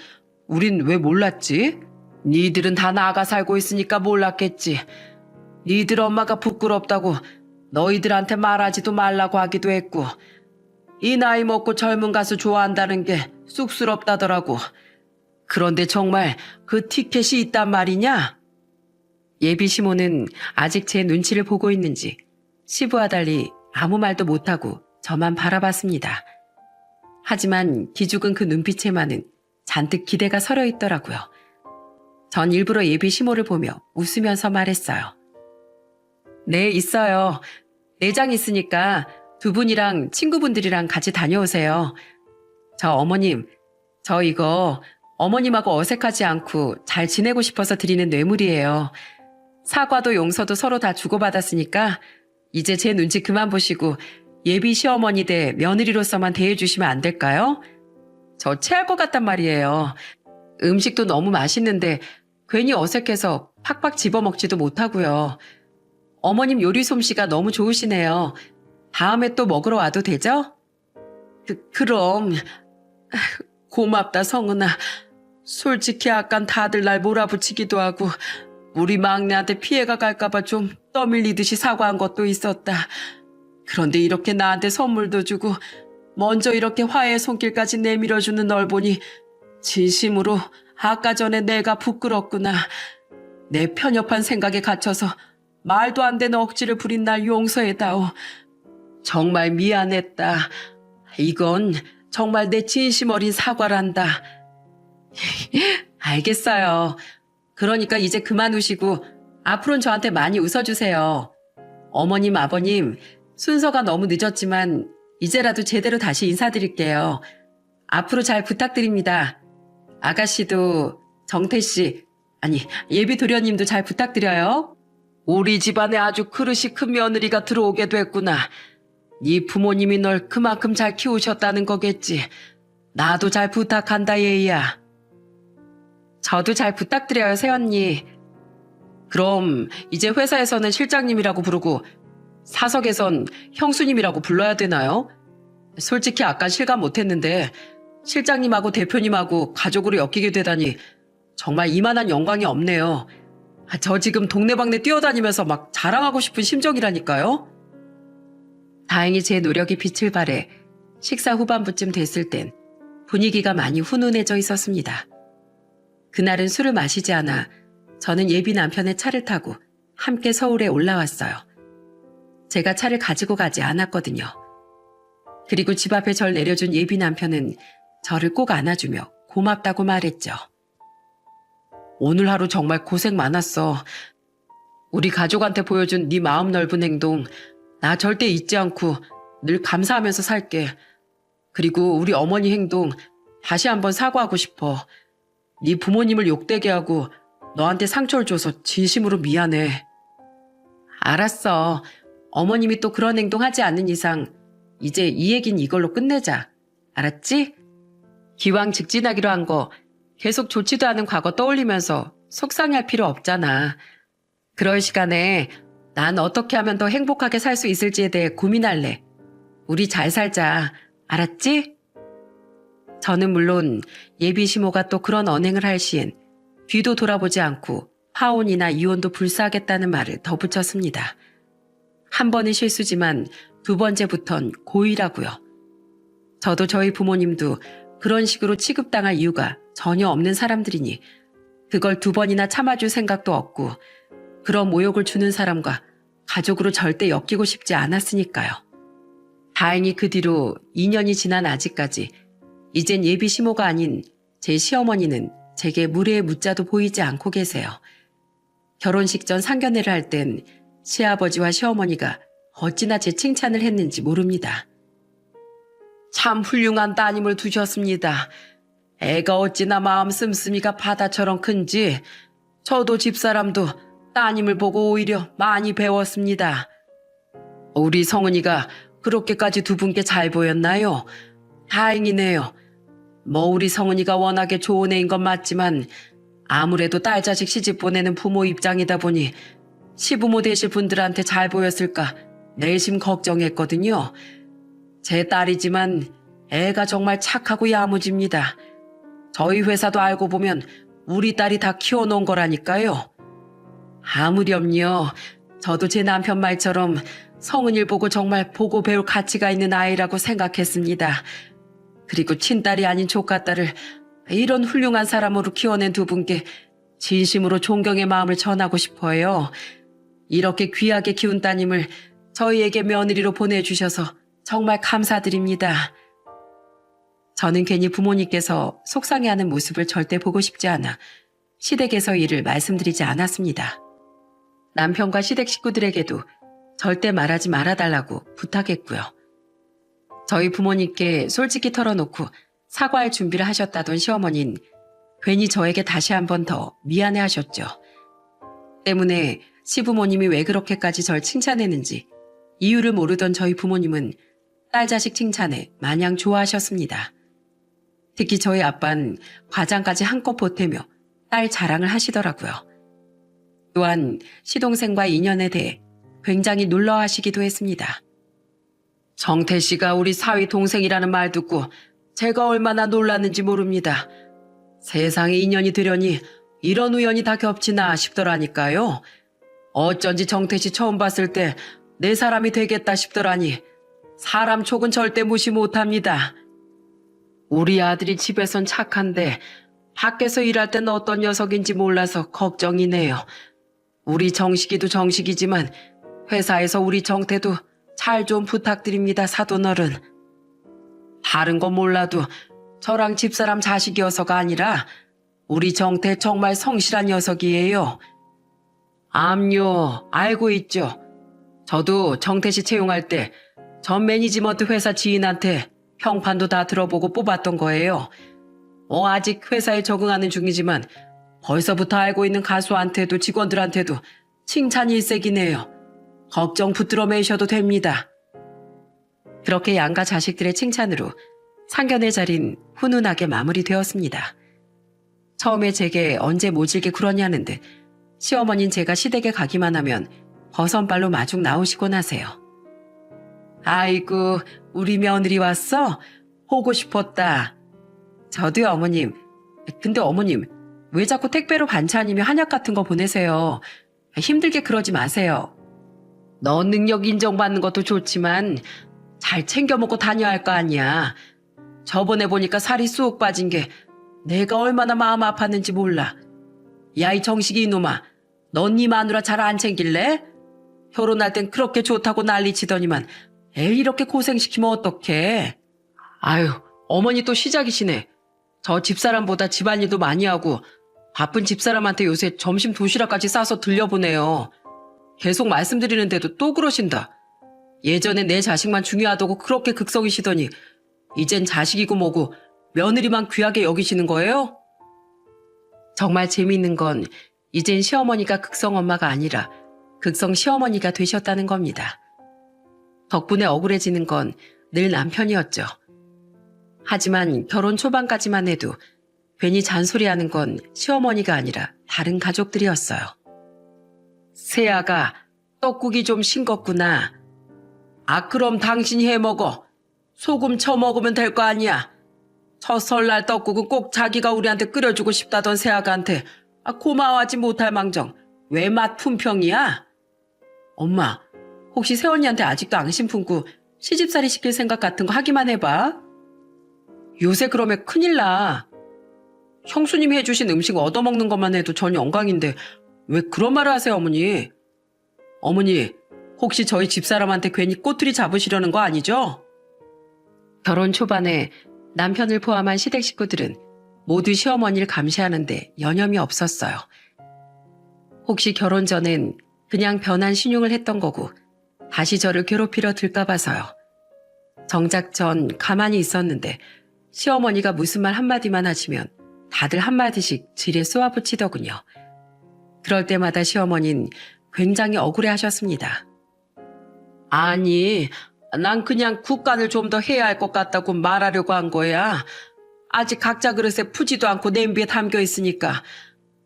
우린 왜 몰랐지? 니들은 다 나가 살고 있으니까 몰랐겠지. 니들 엄마가 부끄럽다고 너희들한테 말하지도 말라고 하기도 했고 이 나이 먹고 젊은 가수 좋아한다는 게 쑥스럽다더라고. 그런데 정말 그 티켓이 있단 말이냐? 예비 시모는 아직 제 눈치를 보고 있는지 시부와 달리 아무 말도 못하고 저만 바라봤습니다. 하지만 기죽은 그 눈빛에만은 잔뜩 기대가 서려 있더라고요. 전 일부러 예비 시모를 보며 웃으면서 말했어요. 네, 있어요. 내장 있으니까 두 분이랑 친구분들이랑 같이 다녀오세요. 저 어머님, 저 이거 어머님하고 어색하지 않고 잘 지내고 싶어서 드리는 뇌물이에요. 사과도 용서도 서로 다 주고받았으니까 이제 제 눈치 그만 보시고 예비 시어머니 대 며느리로서만 대해주시면 안 될까요? 저 체할 것 같단 말이에요. 음식도 너무 맛있는데 괜히 어색해서 팍팍 집어먹지도 못하고요. 어머님 요리 솜씨가 너무 좋으시네요. 다음에 또 먹으러 와도 되죠? 그럼 고맙다 성은아. 솔직히 아깐 다들 날 몰아붙이기도 하고 우리 막내한테 피해가 갈까봐 좀 떠밀리듯이 사과한 것도 있었다. 그런데 이렇게 나한테 선물도 주고 먼저 이렇게 화해의 손길까지 내밀어주는 널 보니 진심으로 아까 전에 내가 부끄럽구나. 내 편협한 생각에 갇혀서 말도 안 되는 억지를 부린 날 용서해다오. 정말 미안했다. 이건 정말 내 진심 어린 사과란다. 알겠어요. 그러니까 이제 그만 우시고 앞으로는 저한테 많이 웃어주세요. 어머님, 아버님, 순서가 너무 늦었지만 이제라도 제대로 다시 인사드릴게요. 앞으로 잘 부탁드립니다. 아가씨도 정태씨, 아니 예비 도련님도 잘 부탁드려요. 우리 집안에 아주 그릇이 큰 며느리가 들어오게 됐구나. 네 부모님이 널 그만큼 잘 키우셨다는 거겠지. 나도 잘 부탁한다 얘야. 저도 잘 부탁드려요 새언니. 그럼 이제 회사에서는 실장님이라고 부르고 사석에선 형수님이라고 불러야 되나요? 솔직히 아까 실감 못했는데 실장님하고 대표님하고 가족으로 엮이게 되다니 정말 이만한 영광이 없네요. 저 지금 동네방네 뛰어다니면서 막 자랑하고 싶은 심정이라니까요. 다행히 제 노력이 빛을 발해 식사 후반부쯤 됐을 땐 분위기가 많이 훈훈해져 있었습니다. 그날은 술을 마시지 않아 저는 예비 남편의 차를 타고 함께 서울에 올라왔어요. 제가 차를 가지고 가지 않았거든요. 그리고 집 앞에 절 내려준 예비 남편은 저를 꼭 안아주며 고맙다고 말했죠. 오늘 하루 정말 고생 많았어. 우리 가족한테 보여준 네 마음 넓은 행동 나 절대 잊지 않고 늘 감사하면서 살게. 그리고 우리 어머니 행동 다시 한번 사과하고 싶어. 네 부모님을 욕되게 하고 너한테 상처를 줘서 진심으로 미안해. 알았어. 어머님이 또 그런 행동하지 않는 이상 이제 이 얘긴 이걸로 끝내자. 알았지? 기왕 직진하기로 한 거 계속 좋지도 않은 과거 떠올리면서 속상해할 필요 없잖아. 그럴 시간에 난 어떻게 하면 더 행복하게 살 수 있을지에 대해 고민할래. 우리 잘 살자. 알았지? 저는 물론 예비 시모가 또 그런 언행을 할 시엔 뒤도 돌아보지 않고 파혼이나 이혼도 불사하겠다는 말을 덧붙였습니다. 한 번은 실수지만 두 번째부턴 고의라고요. 저도 저희 부모님도 그런 식으로 취급당할 이유가 전혀 없는 사람들이니 그걸 두 번이나 참아줄 생각도 없고 그런 모욕을 주는 사람과 가족으로 절대 엮이고 싶지 않았으니까요. 다행히 그 뒤로 2년이 지난 아직까지 이젠 예비 시모가 아닌 제 시어머니는 제게 무례의 무자도 보이지 않고 계세요. 결혼식 전 상견례를 할 땐 시아버지와 시어머니가 어찌나 제 칭찬을 했는지 모릅니다. 참 훌륭한 따님을 두셨습니다. 애가 어찌나 마음 씀씀이가 바다처럼 큰지 저도 집사람도 따님을 보고 오히려 많이 배웠습니다. 우리 성은이가 그렇게까지 두 분께 잘 보였나요? 다행이네요. 뭐 우리 성은이가 워낙에 좋은 애인 건 맞지만 아무래도 딸 자식 시집 보내는 부모 입장이다 보니 시부모 되실 분들한테 잘 보였을까 내심 걱정했거든요. 제 딸이지만 애가 정말 착하고 야무집니다. 저희 회사도 알고 보면 우리 딸이 다 키워놓은 거라니까요. 아무렴요. 저도 제 남편 말처럼 성은이를 보고 정말 보고 배울 가치가 있는 아이라고 생각했습니다. 그리고 친딸이 아닌 조카딸을 이런 훌륭한 사람으로 키워낸 두 분께 진심으로 존경의 마음을 전하고 싶어요. 이렇게 귀하게 키운 따님을 저희에게 며느리로 보내주셔서 정말 감사드립니다. 저는 괜히 부모님께서 속상해하는 모습을 절대 보고 싶지 않아 시댁에서 일을 말씀드리지 않았습니다. 남편과 시댁 식구들에게도 절대 말하지 말아달라고 부탁했고요. 저희 부모님께 솔직히 털어놓고 사과할 준비를 하셨다던 시어머니는 괜히 저에게 다시 한 번 더 미안해 하셨죠. 때문에 시부모님이 왜 그렇게까지 절 칭찬했는지 이유를 모르던 저희 부모님은 딸 자식 칭찬에 마냥 좋아하셨습니다. 특히 저희 아빠는 과장까지 한껏 보태며 딸 자랑을 하시더라고요. 또한 시동생과 인연에 대해 굉장히 놀라워하시기도 했습니다. 정태 씨가 우리 사위 동생이라는 말 듣고 제가 얼마나 놀랐는지 모릅니다. 세상에 인연이 되려니 이런 우연이 다 겹치나 싶더라니까요. 어쩐지 정태 씨 처음 봤을 때 내 사람이 되겠다 싶더라니 사람 촉은 절대 무시 못합니다. 우리 아들이 집에선 착한데 밖에서 일할 땐 어떤 녀석인지 몰라서 걱정이네요. 우리 정식이도 정식이지만 회사에서 우리 정태도 잘 좀 부탁드립니다, 사돈어른. 다른 건 몰라도 저랑 집사람 자식이어서가 아니라 우리 정태 정말 성실한 녀석이에요. 암요, 알고 있죠. 저도 정태 씨 채용할 때 전 매니지먼트 회사 지인한테 평판도 다 들어보고 뽑았던 거예요. 아직 회사에 적응하는 중이지만 벌써부터 알고 있는 가수한테도 직원들한테도 칭찬이 일색이네요. 걱정 붙들어 매셔도 됩니다. 그렇게 양가 자식들의 칭찬으로 상견례 자리는 훈훈하게 마무리되었습니다. 처음에 제게 언제 모질게 굴었냐는 듯 시어머니는 제가 시댁에 가기만 하면 버선발로 마중 나오시곤 하세요. 아이고, 우리 며느리 왔어? 보고 싶었다. 저도요, 어머님. 근데 어머님, 왜 자꾸 택배로 반찬이며 한약 같은 거 보내세요? 힘들게 그러지 마세요. 너 능력 인정받는 것도 좋지만 잘 챙겨 먹고 다녀야 할 거 아니야. 저번에 보니까 살이 쑥 빠진 게 내가 얼마나 마음 아팠는지 몰라. 야, 이 정식이 이놈아, 넌 네 마누라 잘 안 챙길래? 결혼할 땐 그렇게 좋다고 난리치더니만 애 이렇게 고생시키면 어떡해. 아유, 어머니 또 시작이시네. 저 집사람보다 집안일도 많이 하고 바쁜 집사람한테 요새 점심 도시락까지 싸서 들려보내요. 계속 말씀드리는데도 또 그러신다. 예전에 내 자식만 중요하다고 그렇게 극성이시더니 이젠 자식이고 뭐고 며느리만 귀하게 여기시는 거예요? 정말 재미있는 건 이젠 시어머니가 극성 엄마가 아니라 극성 시어머니가 되셨다는 겁니다. 덕분에 억울해지는 건 늘 남편이었죠. 하지만 결혼 초반까지만 해도 괜히 잔소리하는 건 시어머니가 아니라 다른 가족들이었어요. 세아가 떡국이 좀 싱겁구나. 아, 그럼 당신이 해먹어. 소금 쳐 먹으면 될 거 아니야. 첫 설날 떡국은 꼭 자기가 우리한테 끓여주고 싶다던 세아가한테 고마워하지 못할 망정 왜 맛 품평이야? 엄마, 혹시 새언니한테 아직도 앙심 품고 시집살이 시킬 생각 같은 거 하기만 해봐. 요새 그러면 큰일 나. 형수님이 해주신 음식 얻어먹는 것만 해도 전 영광인데 왜 그런 말을 하세요, 어머니? 어머니, 혹시 저희 집사람한테 괜히 꼬투리 잡으시려는 거 아니죠? 결혼 초반에 남편을 포함한 시댁 식구들은 모두 시어머니를 감시하는데 여념이 없었어요. 혹시 결혼 전엔 그냥 변한 신용을 했던 거고 다시 저를 괴롭히려 들까 봐서요. 정작 전 가만히 있었는데 시어머니가 무슨 말 한마디만 하시면 다들 한마디씩 지레 쏘아붙이더군요. 그럴 때마다 시어머니는 굉장히 억울해하셨습니다. 아니, 난 그냥 국간을 좀 더 해야 할 것 같다고 말하려고 한 거야. 아직 각자 그릇에 푸지도 않고 냄비에 담겨 있으니까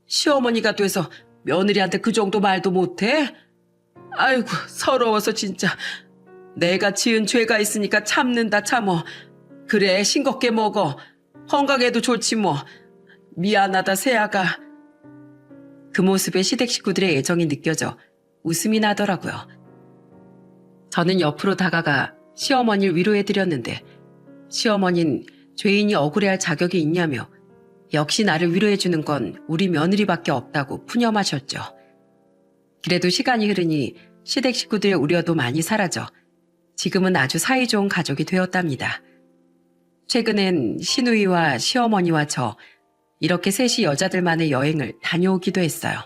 시어머니가 돼서 며느리한테 그 정도 말도 못해? 아이고, 서러워서 진짜. 내가 지은 죄가 있으니까 참는다 참어. 그래, 싱겁게 먹어. 건강에도 좋지 뭐. 미안하다 세아가. 그 모습에 시댁 식구들의 애정이 느껴져 웃음이 나더라고요. 저는 옆으로 다가가 시어머니를 위로해드렸는데 시어머니는 죄인이 억울해할 자격이 있냐며 역시 나를 위로해주는 건 우리 며느리밖에 없다고 푸념하셨죠. 그래도 시간이 흐르니 시댁 식구들의 우려도 많이 사라져 지금은 아주 사이좋은 가족이 되었답니다. 최근엔 시누이와 시어머니와 저 이렇게 셋이 여자들만의 여행을 다녀오기도 했어요.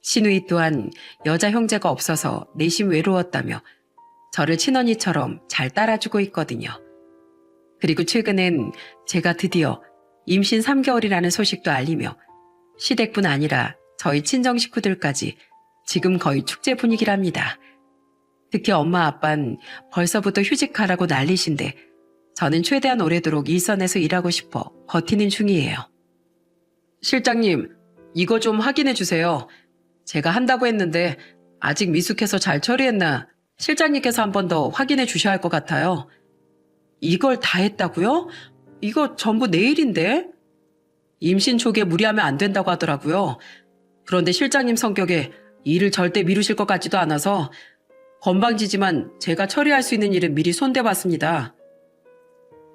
시누이 또한 여자 형제가 없어서 내심 외로웠다며 저를 친언니처럼 잘 따라주고 있거든요. 그리고 최근엔 제가 드디어 임신 3개월이라는 소식도 알리며 시댁뿐 아니라 저희 친정 식구들까지 지금 거의 축제 분위기랍니다. 특히 엄마 아빠는 벌써부터 휴직하라고 난리신데 저는 최대한 오래도록 일선에서 일하고 싶어 버티는 중이에요. 실장님, 이거 좀 확인해 주세요. 제가 한다고 했는데 아직 미숙해서 잘 처리했나 실장님께서 한 번 더 확인해 주셔야 할 것 같아요. 이걸 다 했다고요? 이거 전부 내일인데? 임신 초기에 무리하면 안 된다고 하더라고요. 그런데 실장님 성격에 일을 절대 미루실 것 같지도 않아서 건방지지만 제가 처리할 수 있는 일은 미리 손대봤습니다.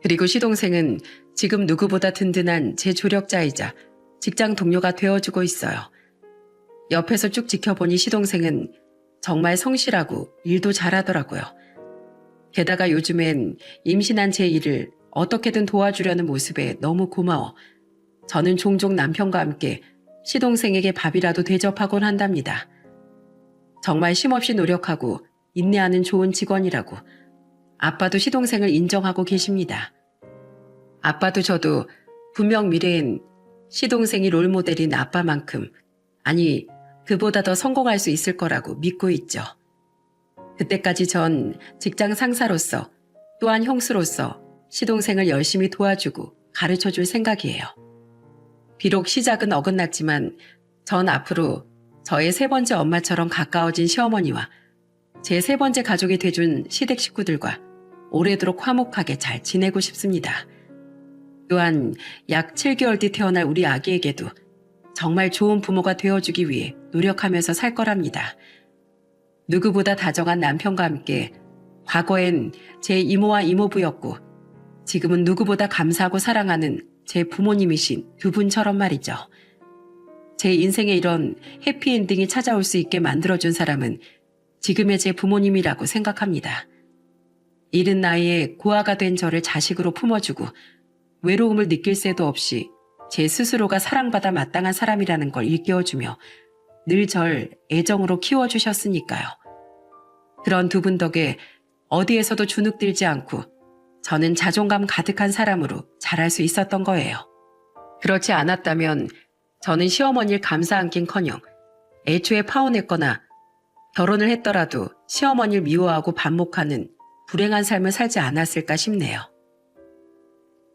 그리고 시동생은 지금 누구보다 든든한 제 조력자이자 직장 동료가 되어주고 있어요. 옆에서 쭉 지켜보니 시동생은 정말 성실하고 일도 잘하더라고요. 게다가 요즘엔 임신한 제 일을 어떻게든 도와주려는 모습에 너무 고마워 저는 종종 남편과 함께 시동생에게 밥이라도 대접하곤 한답니다. 정말 쉼없이 노력하고 인내하는 좋은 직원이라고 아빠도 시동생을 인정하고 계십니다. 아빠도 저도 분명 미래엔 시동생이 롤모델인 아빠만큼, 아니 그보다 더 성공할 수 있을 거라고 믿고 있죠. 그때까지 전 직장 상사로서 또한 형수로서 시동생을 열심히 도와주고 가르쳐줄 생각이에요. 비록 시작은 어긋났지만 전 앞으로 저의 세 번째 엄마처럼 가까워진 시어머니와 제 세 번째 가족이 돼준 시댁 식구들과 오래도록 화목하게 잘 지내고 싶습니다. 또한 약 7개월 뒤 태어날 우리 아기에게도 정말 좋은 부모가 되어주기 위해 노력하면서 살 거랍니다. 누구보다 다정한 남편과 함께 과거엔 제 이모와 이모부였고 지금은 누구보다 감사하고 사랑하는 제 부모님이신 두 분처럼 말이죠. 제 인생에 이런 해피엔딩이 찾아올 수 있게 만들어준 사람은 지금의 제 부모님이라고 생각합니다. 이른 나이에 고아가 된 저를 자식으로 품어주고 외로움을 느낄 새도 없이 제 스스로가 사랑받아 마땅한 사람이라는 걸 일깨워주며 늘 절 애정으로 키워주셨으니까요. 그런 두 분 덕에 어디에서도 주눅들지 않고 저는 자존감 가득한 사람으로 자랄 수 있었던 거예요. 그렇지 않았다면 저는 시어머니를 감사 안긴커녕 애초에 파혼했거나 결혼을 했더라도 시어머니를 미워하고 반목하는 불행한 삶을 살지 않았을까 싶네요.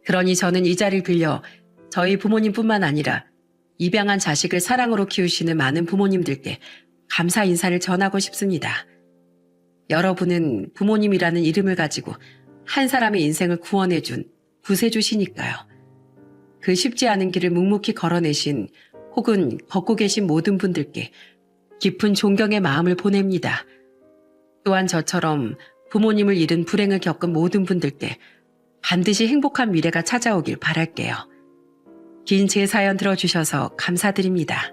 그러니 저는 이 자리를 빌려 저희 부모님뿐만 아니라 입양한 자식을 사랑으로 키우시는 많은 부모님들께 감사 인사를 전하고 싶습니다. 여러분은 부모님이라는 이름을 가지고 한 사람의 인생을 구원해준 구세주시니까요. 그 쉽지 않은 길을 묵묵히 걸어내신 혹은 걷고 계신 모든 분들께 깊은 존경의 마음을 보냅니다. 또한 저처럼 부모님을 잃은 불행을 겪은 모든 분들께 반드시 행복한 미래가 찾아오길 바랄게요. 긴 제 사연 들어주셔서 감사드립니다.